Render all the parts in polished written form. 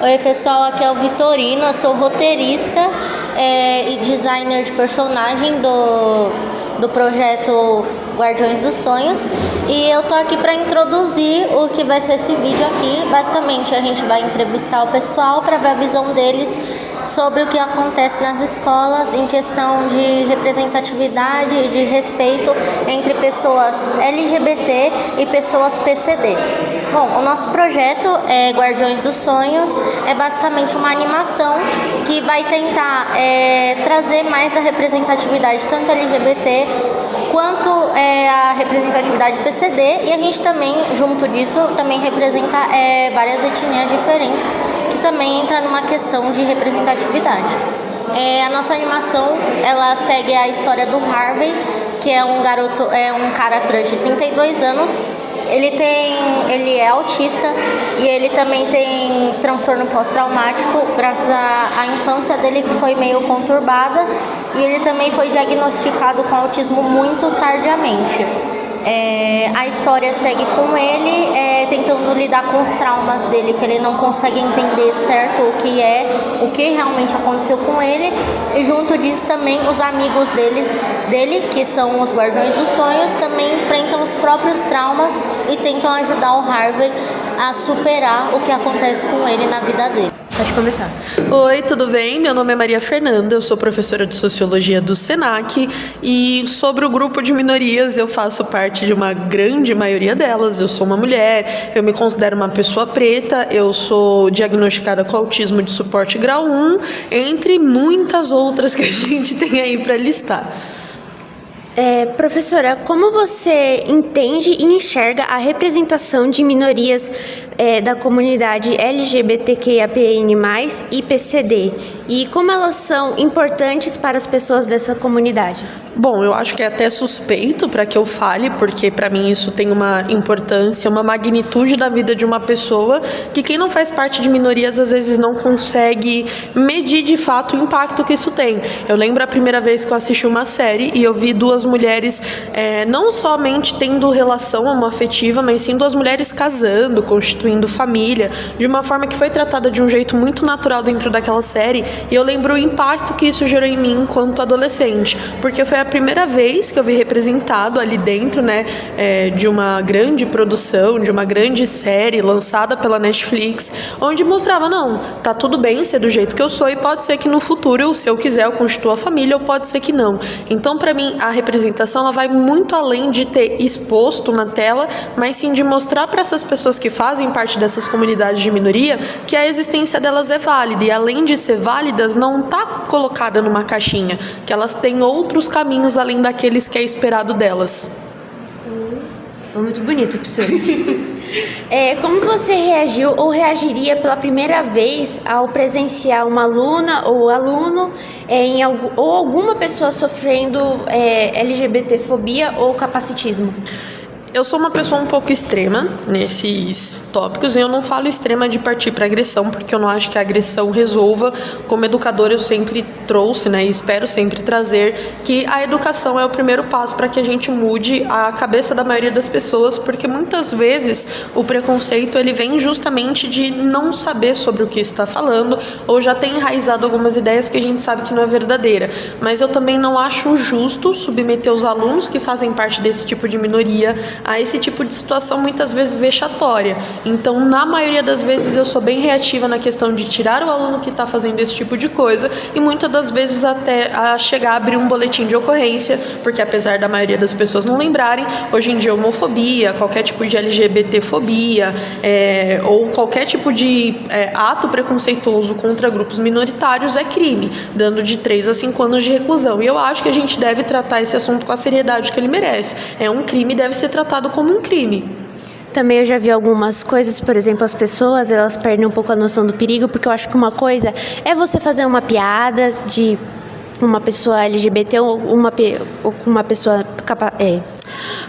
Oi pessoal, aqui é o Vitorino, eu sou roteirista e designer de personagem do projeto Guardiões dos Sonhos, e eu tô aqui para introduzir o que vai ser esse vídeo aqui. Basicamente a gente vai entrevistar o pessoal para ver a visão deles sobre o que acontece nas escolas em questão de representatividade e de respeito entre pessoas LGBT e pessoas PCD. Bom, o nosso projeto é Guardiões dos Sonhos, é basicamente uma animação que vai tentar trazer mais da representatividade tanto LGBT quanto a representatividade PCD, e a gente também, junto disso, também representa várias etnias diferentes, que também entra numa questão de representatividade. A nossa animação, ela segue a história do Harvey, que é um garoto, um cara trans de 32 anos. Ele é autista e ele também tem transtorno pós-traumático, graças à infância dele que foi meio conturbada, e ele também foi diagnosticado com autismo muito tardiamente. A história segue com ele tentando lidar com os traumas dele, que ele não consegue entender certo o que realmente aconteceu com ele, e junto disso também os amigos dele, que são os Guardiões dos Sonhos, também enfrentam os próprios traumas e tentam ajudar o Harvey a superar o que acontece com ele na vida dele. Pode começar. Oi, tudo bem? Meu nome é Maria Fernanda, eu sou professora de Sociologia do SENAC, e sobre o grupo de minorias eu faço parte de uma grande maioria delas. Eu sou uma mulher, eu me considero uma pessoa preta, eu sou diagnosticada com autismo de suporte grau 1, entre muitas outras que a gente tem aí para listar. Professora, como você entende e enxerga a representação de minorias da comunidade LGBTQIAPN+, e PCD? E como elas são importantes para as pessoas dessa comunidade? Bom, eu acho que é até suspeito para que eu fale, porque para mim isso tem uma importância, uma magnitude da vida de uma pessoa, que quem não faz parte de minorias às vezes não consegue medir de fato o impacto que isso tem. Eu lembro a primeira vez que eu assisti uma série e eu vi duas mulheres não somente tendo relação homoafetiva, mas sim duas mulheres casando, constituindo família, de uma forma que foi tratada de um jeito muito natural dentro daquela série, e eu lembro o impacto que isso gerou em mim enquanto adolescente, porque foi a primeira vez que eu vi representado ali dentro, de uma grande produção, de uma grande série lançada pela Netflix, onde mostrava, não, tá tudo bem ser do jeito que eu sou, e pode ser que no futuro, se eu quiser, eu constitua a família, ou pode ser que não. Então, para mim, a representação ela vai muito além de ter exposto na tela, mas sim de mostrar para essas pessoas que fazem parte dessas comunidades de minoria que a existência delas é válida, e além de ser válidas, não está colocada numa caixinha, que elas têm outros caminhos além daqueles que é esperado delas. Foi muito bonito, professora. Como você reagiu ou reagiria pela primeira vez ao presenciar uma aluna ou aluno ou alguma pessoa sofrendo LGBTfobia ou capacitismo? Eu sou uma pessoa um pouco extrema nesses tópicos, e eu não falo extrema de partir para agressão, porque eu não acho que a agressão resolva. Como educadora, eu sempre trouxe, e espero sempre trazer, que a educação é o primeiro passo para que a gente mude a cabeça da maioria das pessoas, porque muitas vezes o preconceito ele vem justamente de não saber sobre o que está falando, ou já tem enraizado algumas ideias que a gente sabe que não é verdadeira. Mas eu também não acho justo submeter os alunos que fazem parte desse tipo de minoria a esse tipo de situação muitas vezes vexatória. Então, na maioria das vezes, eu sou bem reativa na questão de tirar o aluno que está fazendo esse tipo de coisa, e muitas das vezes até a chegar a abrir um boletim de ocorrência, porque apesar da maioria das pessoas não lembrarem, hoje em dia homofobia, qualquer tipo de LGBTfobia, ou qualquer tipo de ato preconceituoso contra grupos minoritários é crime, dando de 3 a 5 anos de reclusão. E eu acho que a gente deve tratar esse assunto com a seriedade que ele merece. É um crime e deve ser tratado como um crime. Também eu já vi algumas coisas, por exemplo, as pessoas, elas perdem um pouco a noção do perigo, porque eu acho que uma coisa é você fazer uma piada de uma pessoa LGBT ou com uma pessoa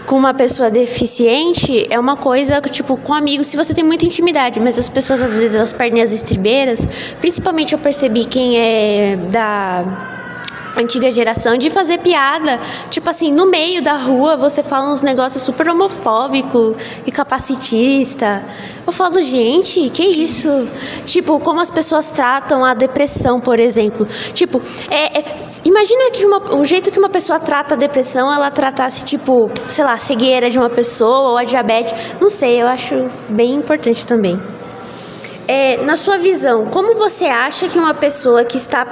com uma pessoa deficiente, é uma coisa, tipo, com amigos, se você tem muita intimidade, mas as pessoas, às vezes, elas perdem as estribeiras. Principalmente eu percebi quem é antiga geração de fazer piada, tipo assim, no meio da rua você fala uns negócios super homofóbico e capacitista. Eu falo, gente, que isso? Tipo, como as pessoas tratam a depressão, por exemplo. Tipo, imagina que o jeito que uma pessoa trata a depressão, ela tratasse, tipo, sei lá, cegueira de uma pessoa ou a diabetes. Não sei, eu acho bem importante também. Na sua visão, como você acha que uma pessoa que está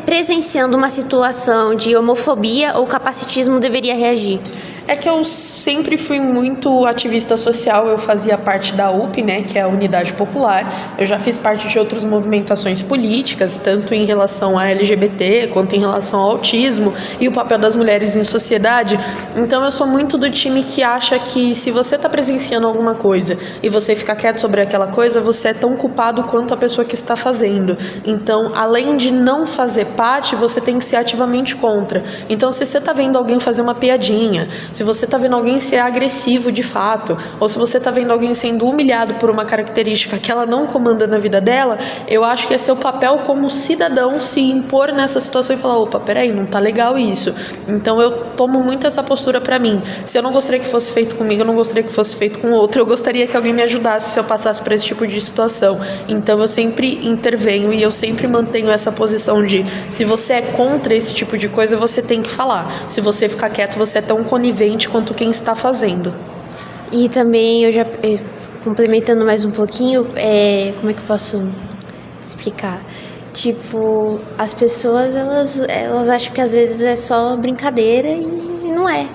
presenciando uma situação de homofobia ou capacitismo deveria reagir? É que eu sempre fui muito ativista social, eu fazia parte da UP, né, que é a Unidade Popular. Eu já fiz parte de outras movimentações políticas, tanto em relação a LGBT, quanto em relação ao autismo e o papel das mulheres em sociedade. Então eu sou muito do time que acha que se você está presenciando alguma coisa e você fica quieto sobre aquela coisa, você é tão culpado quanto a pessoa que está fazendo. Então, além de não fazer parte, você tem que ser ativamente contra. Então, se você está vendo alguém fazer uma piadinha, se você está vendo alguém ser agressivo de fato, ou se você está vendo alguém sendo humilhado por uma característica que ela não comanda na vida dela, eu acho que é seu papel como cidadão se impor nessa situação e falar, opa, peraí, não tá legal isso. Então eu tomo muito essa postura para mim. Se eu não gostaria que fosse feito comigo, eu não gostaria que fosse feito com outro, eu gostaria que alguém me ajudasse se eu passasse por esse tipo de situação. Então eu sempre intervenho e eu sempre mantenho essa posição de, se você é contra esse tipo de coisa, você tem que falar. Se você ficar quieto, você é tão conivente quanto quem está fazendo. E também, eu já complementando mais um pouquinho, como é que eu posso explicar? Tipo, as pessoas, elas acham que às vezes é só brincadeira e não é.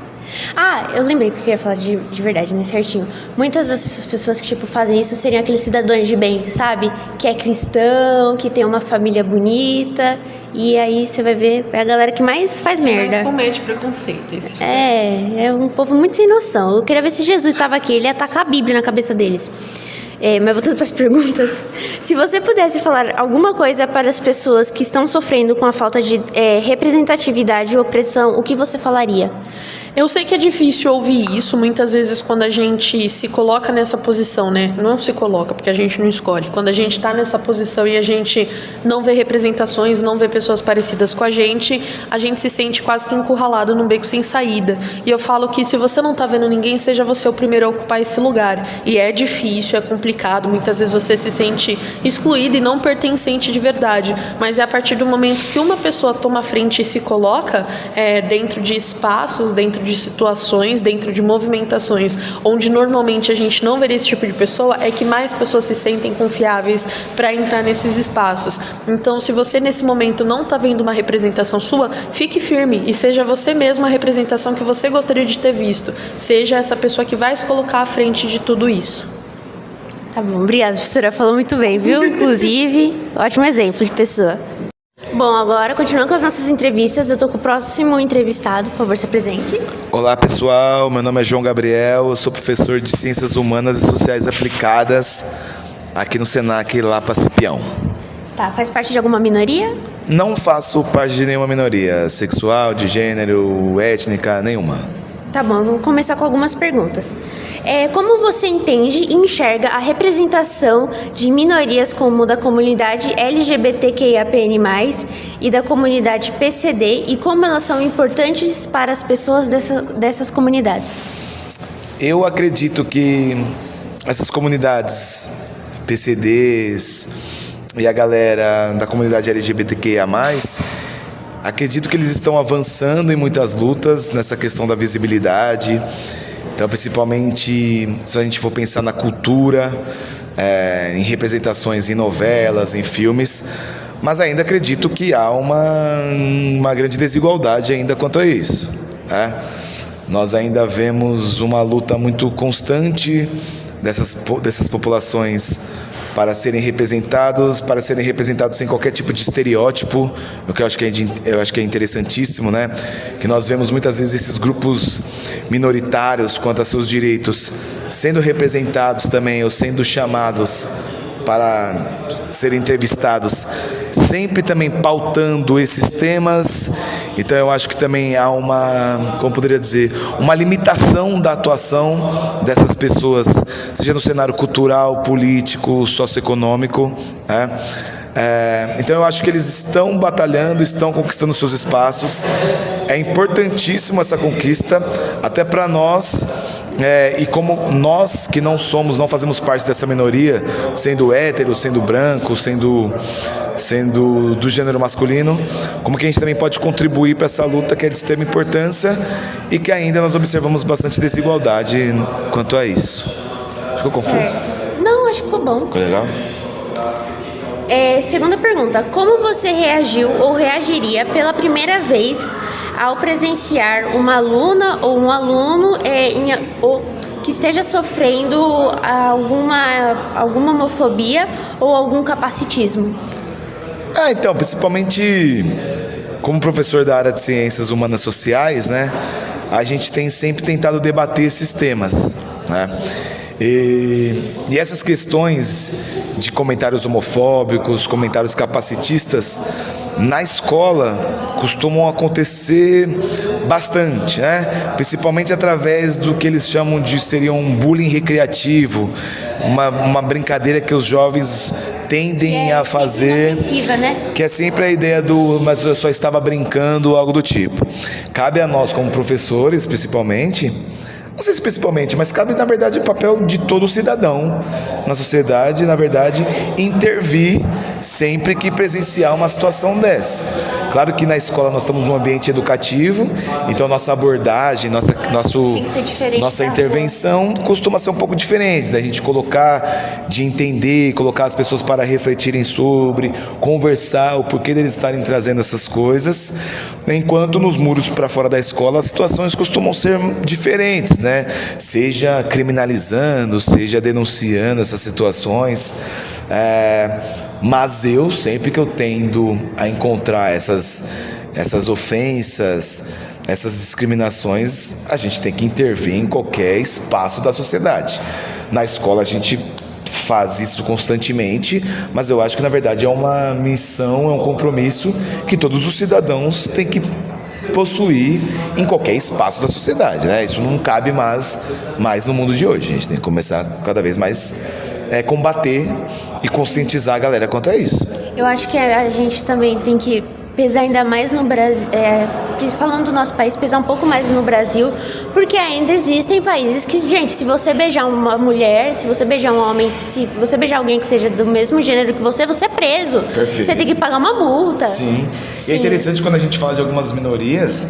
Eu lembrei que eu queria falar de verdade, né, certinho. Muitas dessas pessoas que, tipo, fazem isso seriam aqueles cidadãos de bem, sabe? Que é cristão, que tem uma família bonita. E aí você vai ver, é a galera que mais faz merda. Mais comete preconceito. É um povo muito sem noção. Eu queria ver se Jesus estava aqui, ele ia tacar a Bíblia na cabeça deles. Mas voltando para as perguntas, se você pudesse falar alguma coisa para as pessoas que estão sofrendo com a falta de representatividade e opressão, o que você falaria? Eu sei que é difícil ouvir isso, muitas vezes quando a gente se coloca nessa posição, né? Não se coloca, porque a gente não escolhe. Quando a gente tá nessa posição e a gente não vê representações, não vê pessoas parecidas com a gente se sente quase que encurralado num beco sem saída. E eu falo que se você não tá vendo ninguém, seja você o primeiro a ocupar esse lugar. E é difícil, é complicado, muitas vezes você se sente excluído e não pertencente de verdade. Mas é a partir do momento que uma pessoa toma a frente e se coloca dentro de espaços, dentro de situações, dentro de movimentações onde normalmente a gente não veria esse tipo de pessoa, é que mais pessoas se sentem confiáveis para entrar nesses espaços. Então, se você nesse momento não está vendo uma representação sua, fique firme e seja você mesmo a representação que você gostaria de ter visto. Seja essa pessoa que vai se colocar à frente de tudo isso. Tá bom, obrigada, professora. Falou muito bem, viu? Inclusive, ótimo exemplo de pessoa. Bom, agora, continuando com as nossas entrevistas, eu tô com o próximo entrevistado, por favor, se apresente. Olá, pessoal, meu nome é João Gabriel, eu sou professor de Ciências Humanas e Sociais Aplicadas aqui no Senac Lapa Cipião. Tá, faz parte de alguma minoria? Não faço parte de nenhuma minoria, sexual, de gênero, étnica, nenhuma. Tá bom, eu vou começar com algumas perguntas. Como você entende e enxerga a representação de minorias como da comunidade LGBTQIAPN+, e da comunidade PCD, e como elas são importantes para as pessoas dessas comunidades? Eu acredito que essas comunidades PCDs e a galera da comunidade LGBTQIA+, acredito que eles estão avançando em muitas lutas nessa questão da visibilidade. Então, principalmente, se a gente for pensar na cultura, em representações em novelas, em filmes, mas ainda acredito que há uma grande desigualdade ainda quanto a isso, né? Nós ainda vemos uma luta muito constante dessas populações para serem representados sem qualquer tipo de estereótipo, o que eu acho que é interessantíssimo, né? Que nós vemos muitas vezes esses grupos minoritários quanto a seus direitos sendo representados também, ou sendo chamados para serem entrevistados, sempre também pautando esses temas. Então eu acho que também há uma limitação da atuação dessas pessoas, seja no cenário cultural, político, socioeconômico, né? Então eu acho que eles estão batalhando, estão conquistando seus espaços. É importantíssimo essa conquista, até para nós, e como nós que não fazemos parte dessa minoria, sendo hétero, sendo branco, sendo do gênero masculino, como que a gente também pode contribuir para essa luta que é de extrema importância e que ainda nós observamos bastante desigualdade quanto a isso. Ficou confuso? Não, acho que ficou bom. Ficou legal? Segunda pergunta, como você reagiu ou reagiria pela primeira vez ao presenciar uma aluna ou um aluno que esteja sofrendo alguma homofobia ou algum capacitismo? Então, principalmente como professor da área de ciências humanas sociais, né, a gente tem sempre tentado debater esses temas, né? E essas questões de comentários homofóbicos, comentários capacitistas, na escola costumam acontecer bastante, né? Principalmente através do que eles chamam de seria um bullying recreativo, uma brincadeira que os jovens tendem a fazer, né? que é sempre a ideia mas eu só estava brincando, algo do tipo. Cabe a nós como professores, principalmente, não sei se principalmente, mas cabe, na verdade, o papel de todo cidadão na sociedade, na verdade, intervir sempre que presenciar uma situação dessa. Claro que na escola nós estamos num ambiente educativo, então nossa abordagem, nossa intervenção costuma ser um pouco diferente, da gente colocar as pessoas para refletirem sobre, conversar o porquê deles estarem trazendo essas coisas, enquanto nos muros para fora da escola as situações costumam ser diferentes, né? Seja criminalizando, seja denunciando essas situações, mas sempre que eu tendo a encontrar essas ofensas, essas discriminações, a gente tem que intervir em qualquer espaço da sociedade. Na escola a gente faz isso constantemente, mas eu acho que na verdade é uma missão, é um compromisso que todos os cidadãos têm que possuir em qualquer espaço da sociedade, né? Isso não cabe mais no mundo de hoje. A gente tem que começar cada vez mais combater e conscientizar a galera quanto a isso. Eu acho que a gente também tem que pesar ainda mais no Brasil, falando do nosso país, pesar um pouco mais no Brasil, porque ainda existem países que, gente, se você beijar uma mulher, se você beijar um homem, se você beijar alguém que seja do mesmo gênero que você é preso. Perfeito. Você tem que pagar uma multa. Sim. E é interessante quando a gente fala de algumas minorias,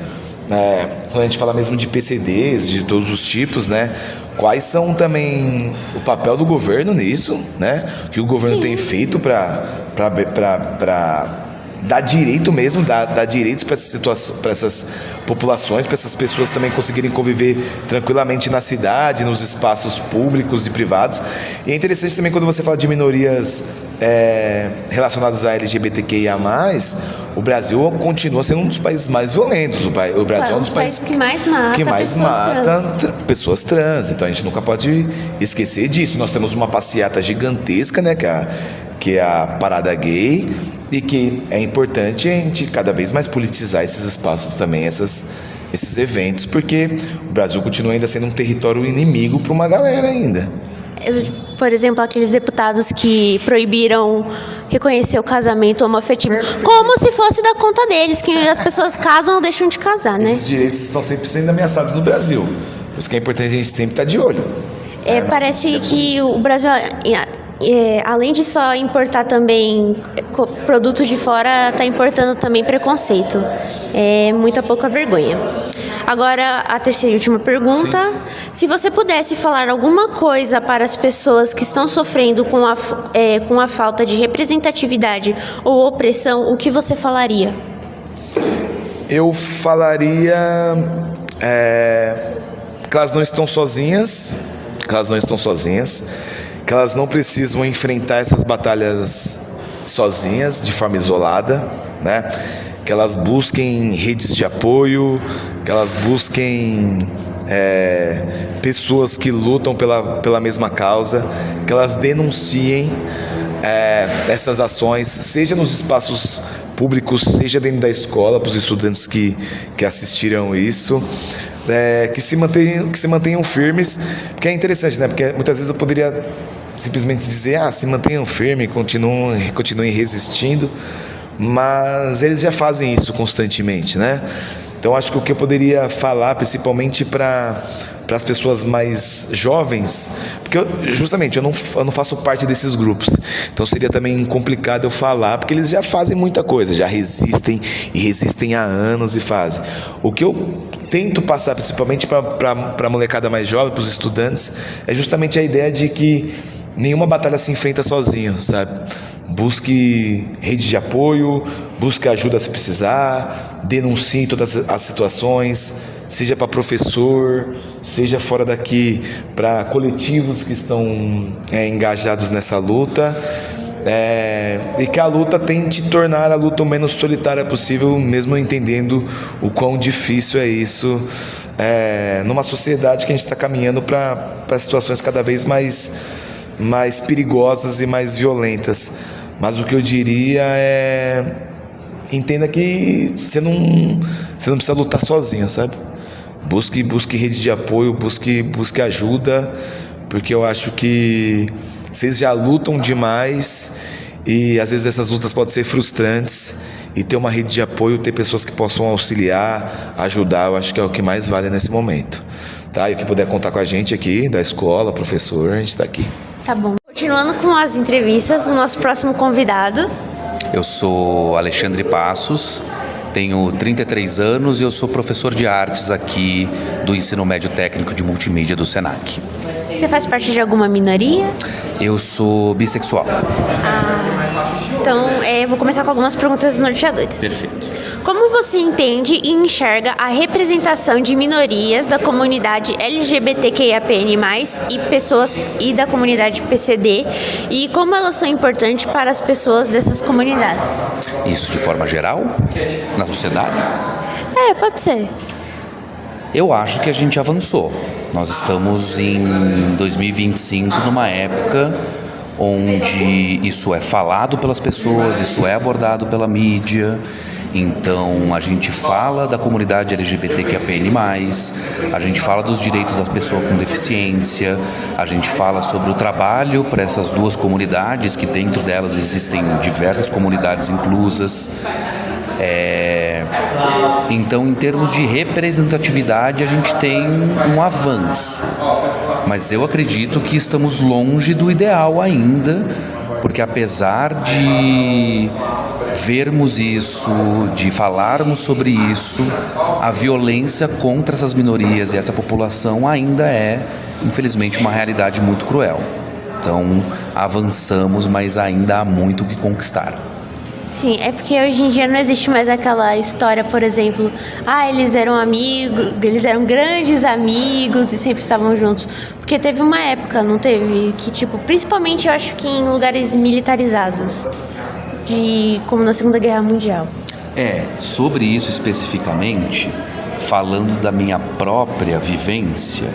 quando a gente fala mesmo de PCDs, de todos os tipos, né? Quais são também o papel do governo nisso, né? O que o governo tem feito para dar direito mesmo, dar direitos para essas populações, para essas pessoas também conseguirem conviver tranquilamente na cidade, nos espaços públicos e privados. E é interessante também quando você fala de minorias relacionadas a LGBTQIA+, o Brasil continua sendo um dos países mais violentos. O Brasil é um dos países que mais mata pessoas trans. Então a gente nunca pode esquecer disso. Nós temos uma passeata gigantesca, né, que é a Parada Gay, e que é importante a gente cada vez mais politizar esses espaços também, esses eventos, porque o Brasil continua ainda sendo um território inimigo para uma galera ainda. Por exemplo, aqueles deputados que proibiram reconhecer o casamento homoafetivo, como se fosse da conta deles, que as pessoas casam ou deixam de casar, né? Esses direitos estão sempre sendo ameaçados no Brasil, por isso que é importante a gente sempre estar de olho. Parece que o Brasil, além de só importar também produtos de fora, está importando também preconceito. É muita pouca vergonha. Agora, a terceira e última pergunta. Sim. Se você pudesse falar alguma coisa para as pessoas que estão sofrendo com a falta de representatividade ou opressão, o que você falaria? Eu falaria que elas não estão sozinhas, que elas não precisam enfrentar essas batalhas sozinhas, de forma isolada, né? Que elas busquem redes de apoio, que elas busquem pessoas que lutam pela mesma causa, que elas denunciem essas ações, seja nos espaços públicos, seja dentro da escola, para os estudantes que assistiram isso. Que se mantenham firmes, porque é interessante, né? Porque muitas vezes eu poderia simplesmente dizer, se mantenham firmes, continuem resistindo, mas eles já fazem isso constantemente, né? Então acho que o que eu poderia falar, principalmente para as pessoas mais jovens, porque justamente eu não faço parte desses grupos, então seria também complicado eu falar, porque eles já fazem muita coisa, já resistem e resistem há anos e fazem. O que eu tento passar principalmente para a molecada mais jovem, para os estudantes, é justamente a ideia de que nenhuma batalha se enfrenta sozinho, sabe? Busque rede de apoio, busque ajuda se precisar, denuncie todas as situações, seja para professor, seja fora daqui para coletivos que estão engajados nessa luta, e que a luta tente tornar a luta o menos solitária possível, mesmo entendendo o quão difícil é isso, numa sociedade que a gente está caminhando para situações cada vez mais perigosas e mais violentas. Mas o que eu diria entenda que você não precisa lutar sozinho, sabe? Busque rede de apoio, busque ajuda, porque eu acho que vocês já lutam demais e às vezes essas lutas podem ser frustrantes, e ter uma rede de apoio, ter pessoas que possam auxiliar, ajudar, eu acho que é o que mais vale nesse momento, tá? E o que puder contar com a gente aqui, da escola, professor, a gente está aqui. Tá bom. Continuando com as entrevistas, o nosso próximo convidado. Eu sou Alexandre Passos, tenho 33 anos e eu sou professor de artes aqui do Ensino Médio Técnico de Multimídia do Senac. Você faz parte de alguma minoria? Eu sou bissexual. Então, eu vou começar com algumas perguntas norteadoras. Perfeito. Como você entende e enxerga a representação de minorias da comunidade LGBTQIAPN+, e pessoas e da comunidade PCD, e como elas são importantes para as pessoas dessas comunidades? Isso de forma geral? Na sociedade? Pode ser. Eu acho que a gente avançou. Nós estamos em 2025, numa época onde isso é falado pelas pessoas, isso é abordado pela mídia. Então a gente fala da comunidade LGBTQIAPN+, a gente fala dos direitos da pessoa com deficiência, a gente fala sobre o trabalho para essas duas comunidades, que dentro delas existem diversas comunidades inclusas. Então, em termos de representatividade, a gente tem um avanço, mas eu acredito que estamos longe do ideal ainda, porque apesar de vermos isso, de falarmos sobre isso, a violência contra essas minorias e essa população ainda é, infelizmente, uma realidade muito cruel. Então, avançamos, mas ainda há muito o que conquistar. Sim, é porque hoje em dia não existe mais aquela história, por exemplo, eles eram amigos, eles eram grandes amigos e sempre estavam juntos. Porque teve uma época, não teve? Que, principalmente eu acho que em lugares militarizados, como na Segunda Guerra Mundial. Sobre isso especificamente, falando da minha própria vivência,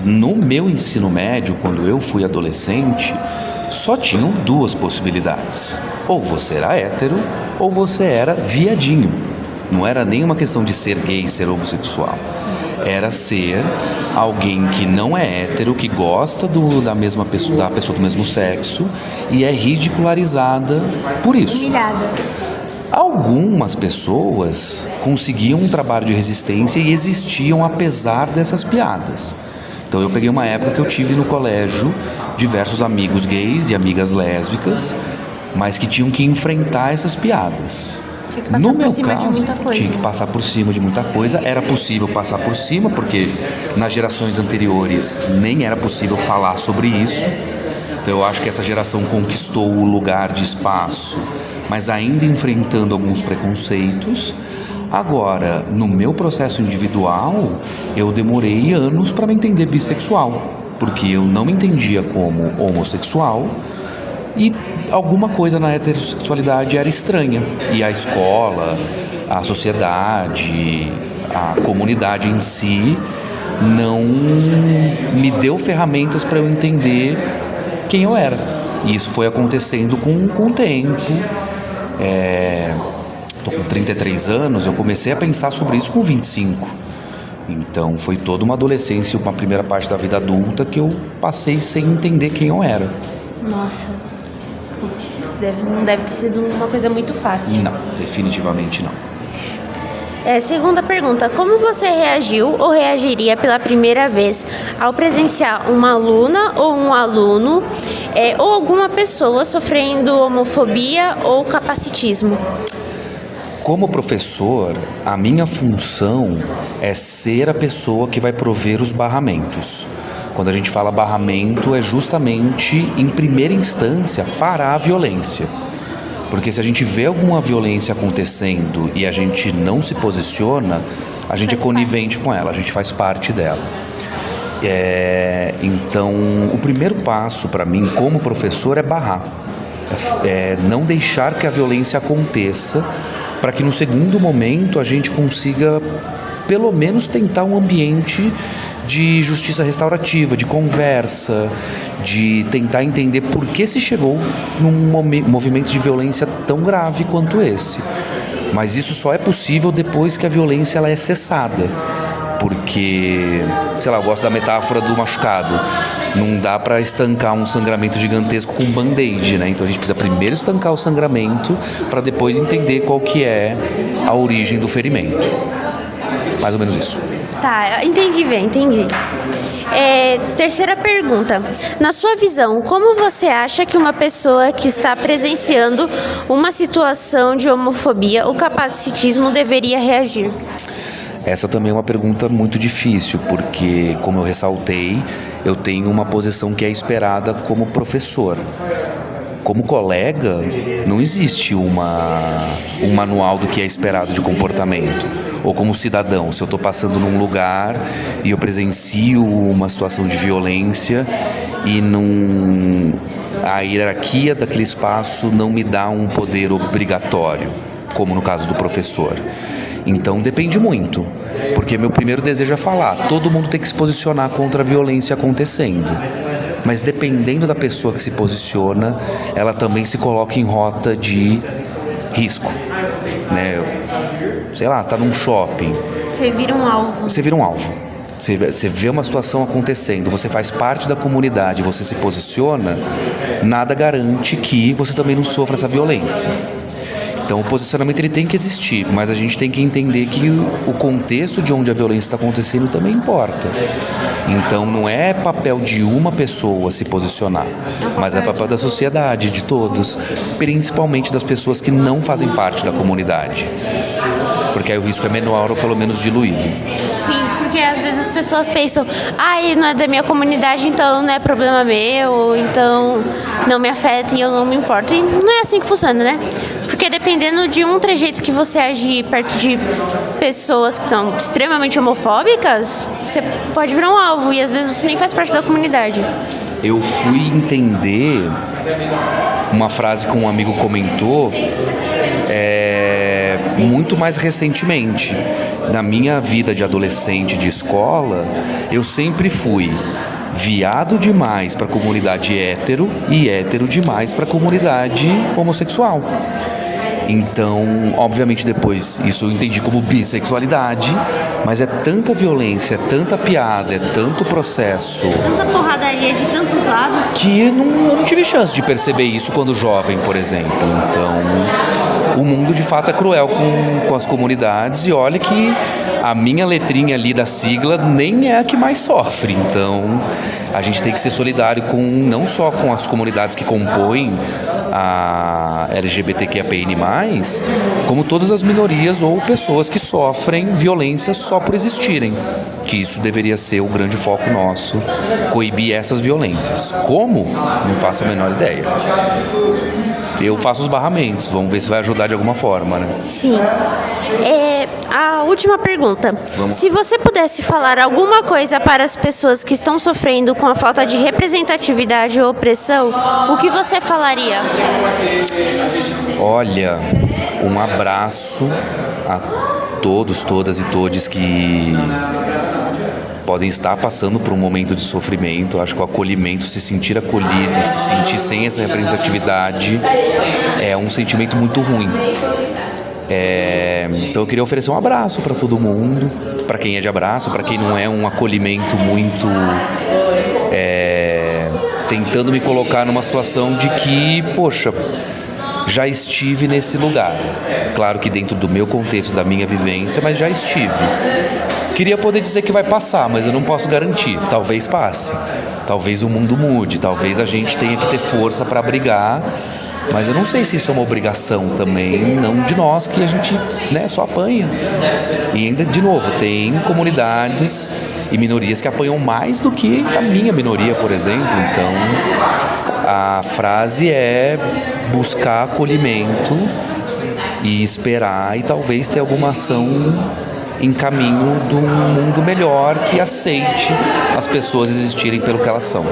no meu ensino médio, quando eu fui adolescente, só tinham duas possibilidades. Ou você era hétero, ou você era viadinho. Não era nem uma questão de ser gay, ser homossexual. Era ser alguém que não é hétero, que gosta da pessoa do mesmo sexo e é ridicularizada por isso. Humilhada. Algumas pessoas conseguiam um trabalho de resistência e existiam apesar dessas piadas. Então eu peguei uma época que eu tive no colégio diversos amigos gays e amigas lésbicas, mas que tinham que enfrentar essas piadas. Tinha que passar por cima de muita coisa. Tinha que passar por cima de muita coisa. Era possível passar por cima, porque nas gerações anteriores nem era possível falar sobre isso. Então eu acho que essa geração conquistou o lugar de espaço, mas ainda enfrentando alguns preconceitos. Agora, no meu processo individual, eu demorei anos para me entender bissexual, porque eu não me entendia como homossexual e alguma coisa na heterossexualidade era estranha. E a escola, a sociedade, a comunidade em si não me deu ferramentas para eu entender quem eu era. E isso foi acontecendo com o tempo. Estou com 33 anos, eu comecei a pensar sobre isso com 25. Então foi toda uma adolescência e uma primeira parte da vida adulta que eu passei sem entender quem eu era. Nossa. Não deve ter sido uma coisa muito fácil. Não, definitivamente não. Segunda pergunta. Como você reagiu ou reagiria pela primeira vez ao presenciar uma aluna ou um aluno ou alguma pessoa sofrendo homofobia ou capacitismo? Como professor, a minha função é ser a pessoa que vai prover os barramentos. Quando a gente fala barramento, é justamente, em primeira instância, parar a violência. Porque se a gente vê alguma violência acontecendo e a gente não se posiciona, a gente é conivente com ela, a gente faz parte dela. Então, o primeiro passo para mim, como professor, é barrar. Não deixar que a violência aconteça, para que no segundo momento a gente consiga, pelo menos, tentar um ambiente de justiça restaurativa, de conversa, de tentar entender por que se chegou num movimento de violência tão grave quanto esse. Mas isso só é possível depois que a violência ela é cessada. Porque, sei lá, eu gosto da metáfora do machucado. Não dá para estancar um sangramento gigantesco com um band-aid, né? Então a gente precisa primeiro estancar o sangramento para depois entender qual que é a origem do ferimento. Mais ou menos isso. Tá, entendi bem, entendi. Terceira pergunta. Na sua visão, como você acha que uma pessoa que está presenciando uma situação de homofobia ou capacitismo deveria reagir? Essa também é uma pergunta muito difícil, porque, como eu ressaltei, eu tenho uma posição que é esperada como professor. Como colega, não existe um manual do que é esperado de comportamento. Ou como cidadão, se eu estou passando num lugar e eu presencio uma situação de violência e a hierarquia daquele espaço não me dá um poder obrigatório, como no caso do professor. Então depende muito, porque meu primeiro desejo é falar, todo mundo tem que se posicionar contra a violência acontecendo. Mas dependendo da pessoa que se posiciona, ela também se coloca em rota de risco, né? Sei lá, tá num shopping. Você vira um alvo. Você vira um alvo. Você vê uma situação acontecendo, você faz parte da comunidade, você se posiciona, nada garante que você também não sofra essa violência. Então o posicionamento ele tem que existir, mas a gente tem que entender que o contexto de onde a violência está acontecendo também importa. Então não é papel de uma pessoa se posicionar, mas é papel da sociedade, de todos, principalmente das pessoas que não fazem parte da comunidade. Porque aí o risco é menor ou pelo menos diluído. Sim, porque às vezes as pessoas pensam, não é da minha comunidade, então não é problema meu, então não me afeta e eu não me importo. E não é assim que funciona, né? Porque dependendo de um trejeito que você agir perto de pessoas que são extremamente homofóbicas, você pode virar um alvo e às vezes você nem faz parte da comunidade. Eu fui entender uma frase que um amigo comentou muito mais recentemente. Na minha vida de adolescente de escola, eu sempre fui viado demais para a comunidade hétero e hétero demais para a comunidade homossexual. Então, obviamente depois isso eu entendi como bissexualidade, mas é tanta violência, é tanta piada, é tanto processo, Tanta porradaria de tantos lados. que eu não tive chance de perceber isso quando jovem, por exemplo. Então, o mundo de fato é cruel com as comunidades, e olha que a minha letrinha ali da sigla nem é a que mais sofre. Então, a gente tem que ser solidário não só com as comunidades que compõem a LGBTQIAPN+, como todas as minorias ou pessoas que sofrem violência só por existirem. Que isso deveria ser o grande foco nosso, coibir essas violências. Como? Não faço a menor ideia. Eu faço os barramentos, vamos ver se vai ajudar de alguma forma, né? Sim. A última pergunta. Vamos. Se você pudesse falar alguma coisa para as pessoas que estão sofrendo com a falta de representatividade ou opressão, o que você falaria? Olha, um abraço a todos, todas e todes que podem estar passando por um momento de sofrimento. Acho que o acolhimento, se sentir acolhido, se sentir sem essa representatividade, é um sentimento muito ruim. Então eu queria oferecer um abraço para todo mundo, para quem é de abraço, para quem não é, um acolhimento muito tentando me colocar numa situação de que, poxa, já estive nesse lugar. Claro que dentro do meu contexto, da minha vivência, mas já estive. Queria poder dizer que vai passar, mas eu não posso garantir. Talvez passe, talvez o mundo mude, talvez a gente tenha que ter força para brigar. Mas eu não sei se isso é uma obrigação também, não de nós, que a gente, né, só apanha. E ainda, de novo, tem comunidades e minorias que apanham mais do que a minha minoria, por exemplo. Então, a frase é buscar acolhimento e esperar e talvez ter alguma ação em caminho de um mundo melhor que aceite as pessoas existirem pelo que elas são.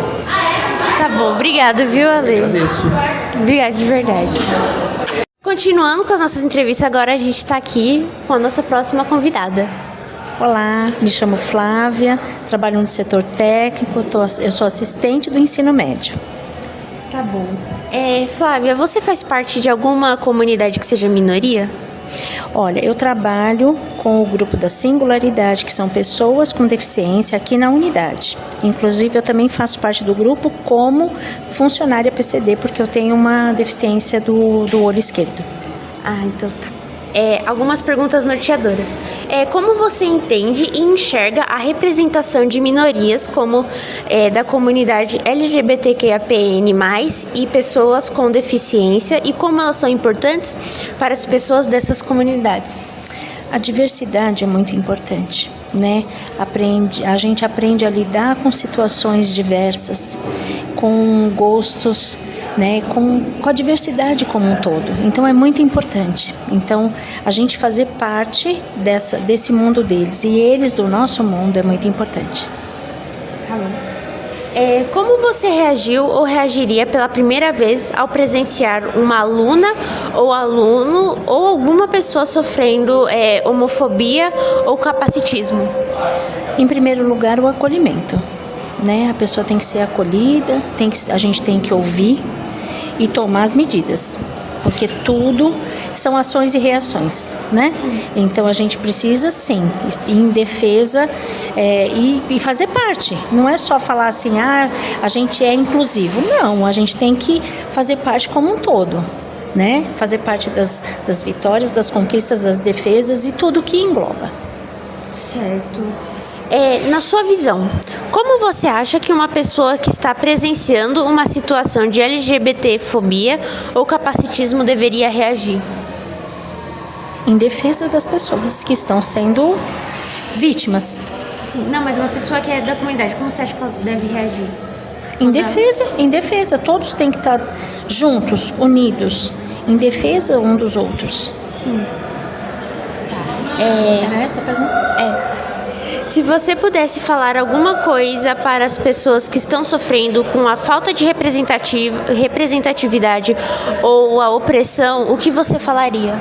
Tá bom, obrigada, viu, Ale? Agradeço. Obrigada de verdade. Continuando com as nossas entrevistas, agora a gente está aqui com a nossa próxima convidada. Olá, me chamo Flávia, trabalho no setor técnico, eu sou assistente do ensino médio. Tá bom. Flávia, você faz parte de alguma comunidade que seja minoria? Olha, eu trabalho com o grupo da Singularidade, que são pessoas com deficiência aqui na unidade. Inclusive, eu também faço parte do grupo como funcionária PCD, porque eu tenho uma deficiência do olho esquerdo. Ah, então tá. Algumas perguntas norteadoras. Como você entende e enxerga a representação de minorias como da comunidade LGBTQIAPN+, e pessoas com deficiência, e como elas são importantes para as pessoas dessas comunidades? A diversidade é muito importante, né? A gente aprende a lidar com situações diversas, com gostos, né, com a diversidade como um todo. Então é muito importante. Então a gente fazer parte desse mundo deles e eles do nosso mundo é muito importante. Tá bom. Como você reagiu ou reagiria pela primeira vez ao presenciar uma aluna ou aluno ou alguma pessoa sofrendo homofobia ou capacitismo? Em primeiro lugar, o acolhimento, né? A pessoa tem que ser acolhida, a gente tem que ouvir e tomar as medidas, porque tudo são ações e reações, né? Sim. Então a gente precisa sim, em defesa e fazer parte. Não é só falar assim, a gente é inclusivo. Não, a gente tem que fazer parte como um todo, né? Fazer parte das vitórias, das conquistas, das defesas e tudo que engloba. Certo. Na sua visão, como você acha que uma pessoa que está presenciando uma situação de LGBTfobia ou capacitismo deveria reagir? Em defesa das pessoas que estão sendo vítimas. Sim, não, mas uma pessoa que é da comunidade, como você acha que ela deve reagir? Em defesa. Todos têm que estar juntos, unidos, em defesa um dos outros. Sim. Tá. Era essa a pergunta? Se você pudesse falar alguma coisa para as pessoas que estão sofrendo com a falta de representatividade ou a opressão, o que você falaria?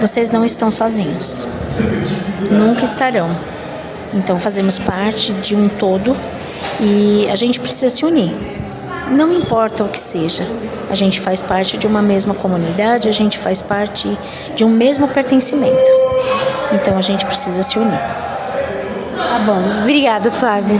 Vocês não estão sozinhos. Nunca estarão. Então fazemos parte de um todo e a gente precisa se unir. Não importa o que seja. A gente faz parte de uma mesma comunidade, a gente faz parte de um mesmo pertencimento. Então a gente precisa se unir. Tá bom. Obrigada, Flávia.